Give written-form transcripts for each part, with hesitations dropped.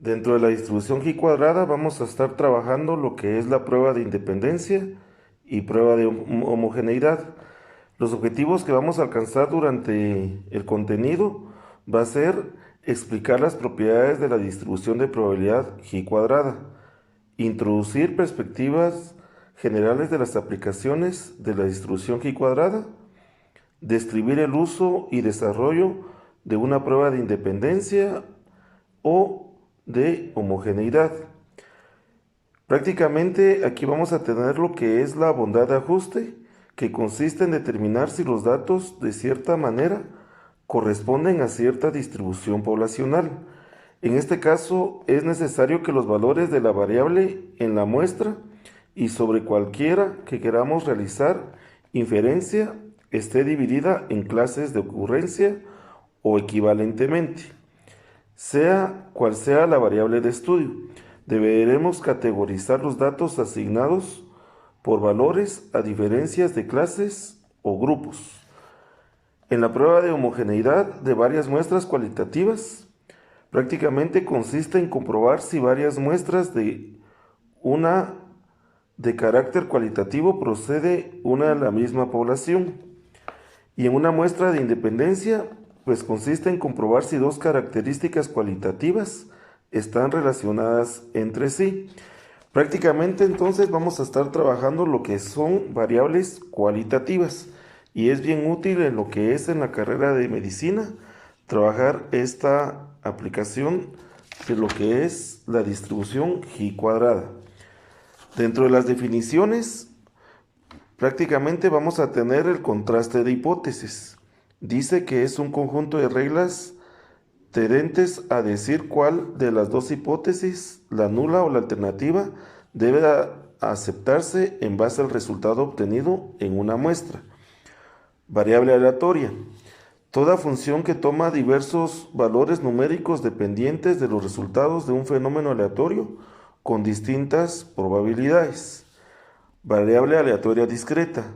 Dentro de la distribución G cuadrada vamos a estar trabajando lo que es la prueba de independencia y prueba de homogeneidad. Los objetivos que vamos a alcanzar durante el contenido va a ser explicar las propiedades de la distribución de probabilidad G cuadrada, introducir perspectivas generales de las aplicaciones de la distribución G cuadrada, describir el uso y desarrollo de una prueba de independencia o de homogeneidad. Prácticamente aquí vamos a tener lo que es la bondad de ajuste, que consiste en determinar si los datos de cierta manera corresponden a cierta distribución poblacional. En este caso es necesario que los valores de la variable en la muestra y sobre cualquiera que queramos realizar inferencia esté dividida en clases de ocurrencia o equivalentemente. Sea cual sea la variable de estudio, deberemos categorizar los datos asignados por valores a diferencias de clases o grupos. En la prueba de homogeneidad de varias muestras cualitativas, prácticamente consiste en comprobar si varias muestras de una de carácter cualitativo procede una de la misma población. Y en una muestra de independencia, pues consiste en comprobar si dos características cualitativas están relacionadas entre sí. Prácticamente entonces vamos a estar trabajando lo que son variables cualitativas y es bien útil en lo que es en la carrera de medicina trabajar esta aplicación de lo que es la distribución G cuadrada. Dentro de las definiciones prácticamente vamos a tener el contraste de hipótesis. Dice que es un conjunto de reglas tendentes a decir cuál de las dos hipótesis, la nula o la alternativa, debe aceptarse en base al resultado obtenido en una muestra. Variable aleatoria. Toda función que toma diversos valores numéricos dependientes de los resultados de un fenómeno aleatorio con distintas probabilidades. Variable aleatoria discreta.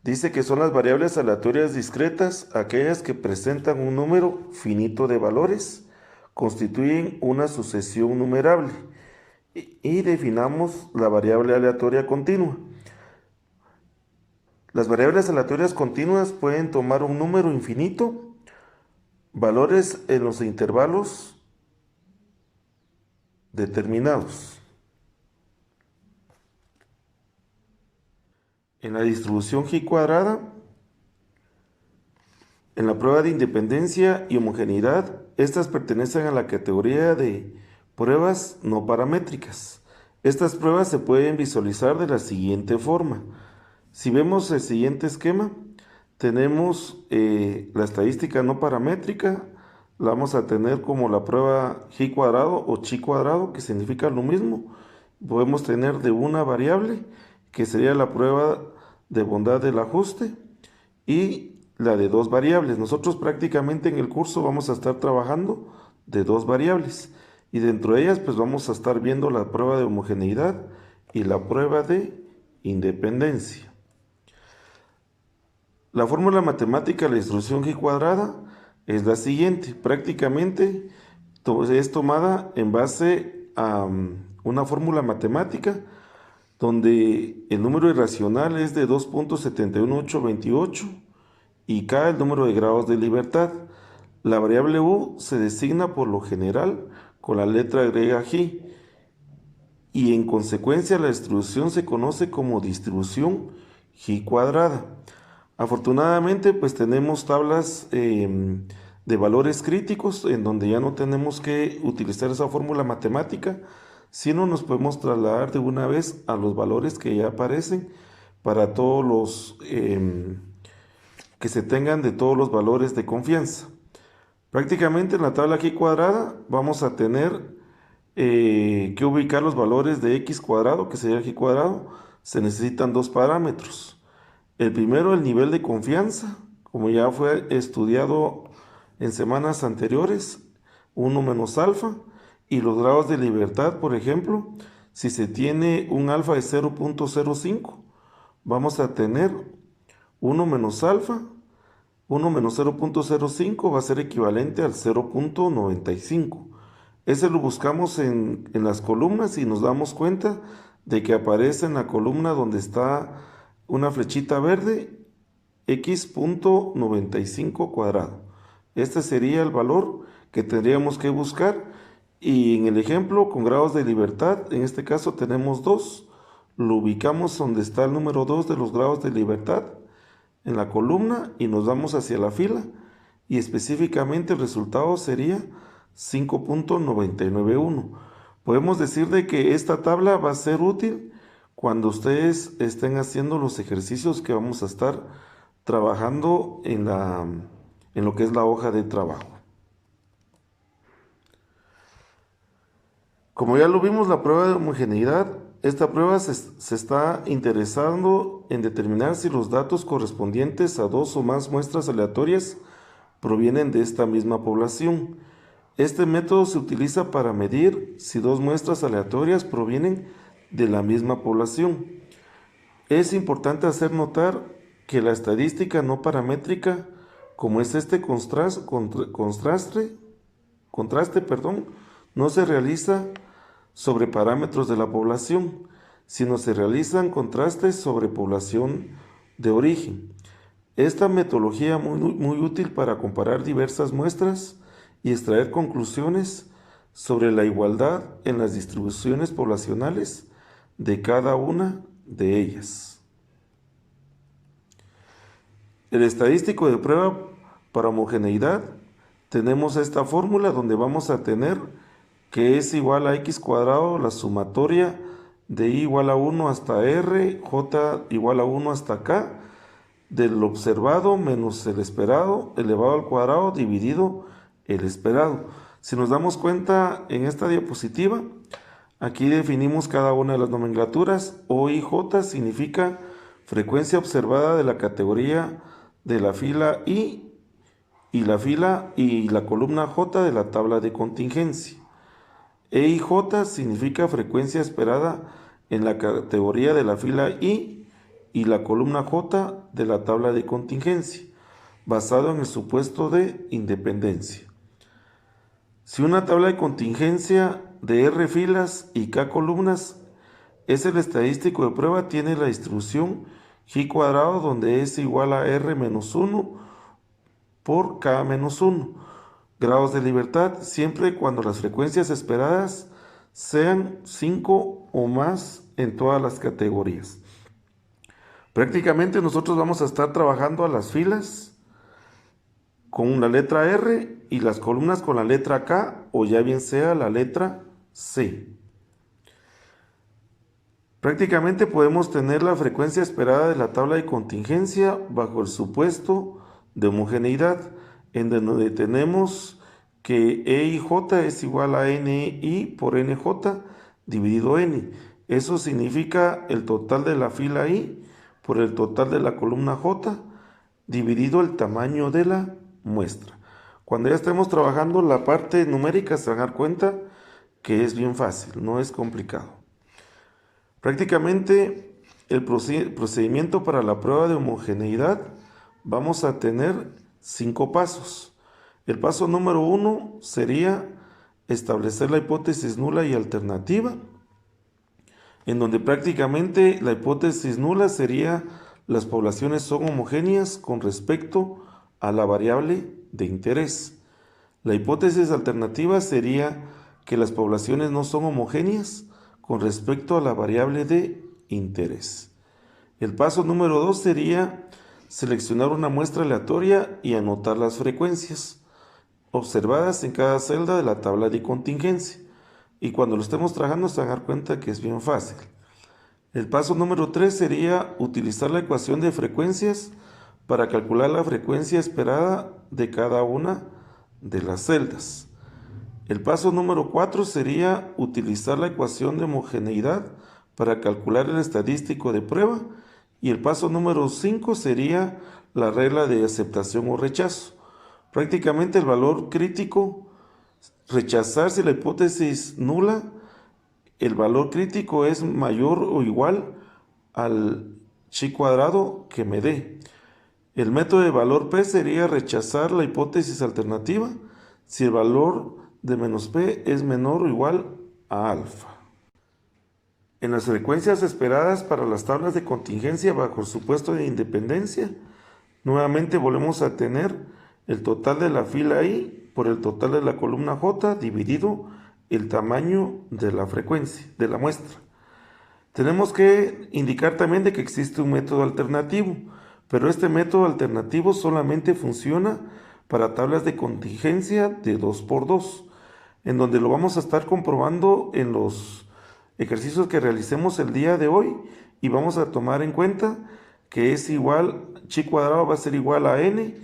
Dice que son las variables aleatorias discretas aquellas que presentan un número finito de valores, constituyen una sucesión numerable. Y definamos la variable aleatoria continua. Las variables aleatorias continuas pueden tomar un número infinito, valores en los intervalos determinados. En la distribución G cuadrada, en la prueba de independencia y homogeneidad, estas pertenecen a la categoría de pruebas no paramétricas. Estas pruebas se pueden visualizar de la siguiente forma. Si vemos el siguiente esquema, tenemos la estadística no paramétrica, la vamos a tener como la prueba G cuadrado o chi cuadrado, que significa lo mismo. Podemos tener de una variable, que sería la prueba de bondad del ajuste, y la de dos variables. Nosotros prácticamente en el curso vamos a estar trabajando de dos variables y dentro de ellas pues vamos a estar viendo la prueba de homogeneidad y la prueba de independencia. La fórmula matemática de la distribución G cuadrada es la siguiente. Prácticamente es tomada en base a una fórmula matemática donde el número irracional es de 2.71828 y K el número de grados de libertad. La variable U se designa por lo general con la letra griega G y en consecuencia la distribución se conoce como distribución G cuadrada. Afortunadamente pues tenemos tablas de valores críticos en donde ya no tenemos que utilizar esa fórmula matemática, sino nos podemos trasladar de una vez a los valores que ya aparecen para todos los que se tengan de todos los valores de confianza. Prácticamente en la tabla G cuadrada vamos a tener que ubicar los valores de X cuadrado, que sería G cuadrado. Se necesitan dos parámetros. El primero, el nivel de confianza, como ya fue estudiado en semanas anteriores, 1 menos alfa, y los grados de libertad, por ejemplo, si se tiene un alfa de 0.05, vamos a tener 1 menos alfa, 1 menos 0.05 va a ser equivalente al 0.95. Ese lo buscamos en las columnas y nos damos cuenta de que aparece en la columna donde está una flechita verde, x.95 cuadrado. Este sería el valor que tendríamos que buscar. Y en el ejemplo, con grados de libertad, en este caso tenemos 2. Lo ubicamos donde está el número 2 de los grados de libertad en la columna y nos vamos hacia la fila. Y específicamente el resultado sería 5.991. Podemos decir de que esta tabla va a ser útil cuando ustedes estén haciendo los ejercicios que vamos a estar trabajando en lo que es la hoja de trabajo. Como ya lo vimos, la prueba de homogeneidad, esta prueba se está interesando en determinar si los datos correspondientes a 2 o más muestras aleatorias provienen de esta misma población. Este método se utiliza para medir si 2 muestras aleatorias provienen de la misma población. Es importante hacer notar que la estadística no paramétrica, como es este contraste, no se realiza sobre parámetros de la población, sino se realizan contrastes sobre población de origen. Esta metodología muy útil para comparar diversas muestras y extraer conclusiones sobre la igualdad en las distribuciones poblacionales de cada una de ellas. El estadístico de prueba para homogeneidad, tenemos esta fórmula donde vamos a tener que es igual a x cuadrado, la sumatoria de i igual a 1 hasta r, j igual a 1 hasta k, del observado menos el esperado elevado al cuadrado dividido el esperado. Si nos damos cuenta en esta diapositiva, aquí definimos cada una de las nomenclaturas. O y j significa frecuencia observada de la categoría de la fila I y la columna J de la tabla de contingencia. E y J significa frecuencia esperada en la categoría de la fila I y la columna J de la tabla de contingencia, basado en el supuesto de independencia. Si una tabla de contingencia de R filas y K columnas es el estadístico de prueba, tiene la distribución G cuadrado, donde es igual a R menos 1 por K menos 1. Grados de libertad, siempre cuando las frecuencias esperadas sean 5 o más en todas las categorías. Prácticamente nosotros vamos a estar trabajando a las filas con la letra R y las columnas con la letra K, o ya bien sea la letra C. Prácticamente podemos tener la frecuencia esperada de la tabla de contingencia bajo el supuesto de homogeneidad, en donde tenemos que E y J es igual a NI por NJ dividido N. Eso significa el total de la fila I por el total de la columna J dividido el tamaño de la muestra. Cuando ya estemos trabajando la parte numérica, se van a dar cuenta que es bien fácil, no es complicado. Prácticamente el procedimiento para la prueba de homogeneidad, vamos a tener 5 pasos. El paso número 1 sería establecer la hipótesis nula y alternativa, en donde prácticamente la hipótesis nula sería las poblaciones son homogéneas con respecto a la variable de interés. La hipótesis alternativa sería que las poblaciones no son homogéneas con respecto a la variable de interés. El paso número 2 sería seleccionar una muestra aleatoria y anotar las frecuencias observadas en cada celda de la tabla de contingencia. Y cuando lo estemos trabajando se van a dar cuenta que es bien fácil. El paso número 3 sería utilizar la ecuación de frecuencias para calcular la frecuencia esperada de cada una de las celdas. El paso número 4 sería utilizar la ecuación de homogeneidad para calcular el estadístico de prueba. Y el paso número 5 sería la regla de aceptación o rechazo. Prácticamente el valor crítico, rechazar si la hipótesis nula, el valor crítico es mayor o igual al chi cuadrado que me dé. El método de valor P sería rechazar la hipótesis alternativa si el valor de menos p es menor o igual a alfa. En las frecuencias esperadas para las tablas de contingencia bajo el supuesto de independencia, nuevamente volvemos a tener el total de la fila I por el total de la columna J dividido el tamaño de la frecuencia, de la muestra. Tenemos que indicar también de que existe un método alternativo, pero este método alternativo solamente funciona para tablas de contingencia de 2×2, en donde lo vamos a estar comprobando en los ejercicios que realicemos el día de hoy, y vamos a tomar en cuenta que es igual, chi cuadrado va a ser igual a n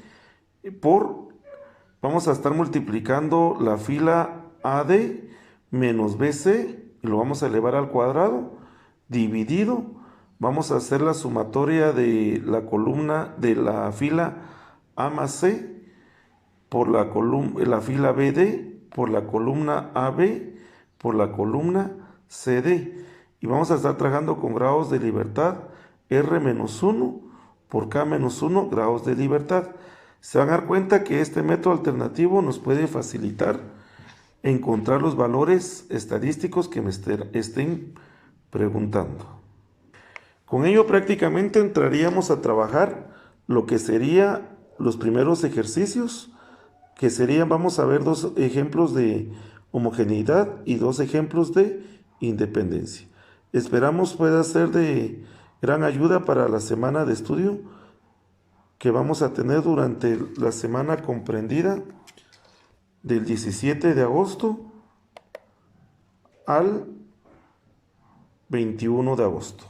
vamos a estar multiplicando la fila AD menos BC, y lo vamos a elevar al cuadrado, dividido, vamos a hacer la sumatoria de la columna de la fila A más C por la fila BD, por la columna AB, por la columna CD, y vamos a estar trabajando con grados de libertad R-1 por K-1 grados de libertad. Se van a dar cuenta que este método alternativo nos puede facilitar encontrar los valores estadísticos que me estén preguntando. Con ello prácticamente entraríamos a trabajar lo que sería los primeros ejercicios, que serían, vamos a ver 2 ejemplos de homogeneidad y 2 ejemplos de independencia. Esperamos pueda ser de gran ayuda para la semana de estudio que vamos a tener durante la semana comprendida del 17 de agosto al 21 de agosto.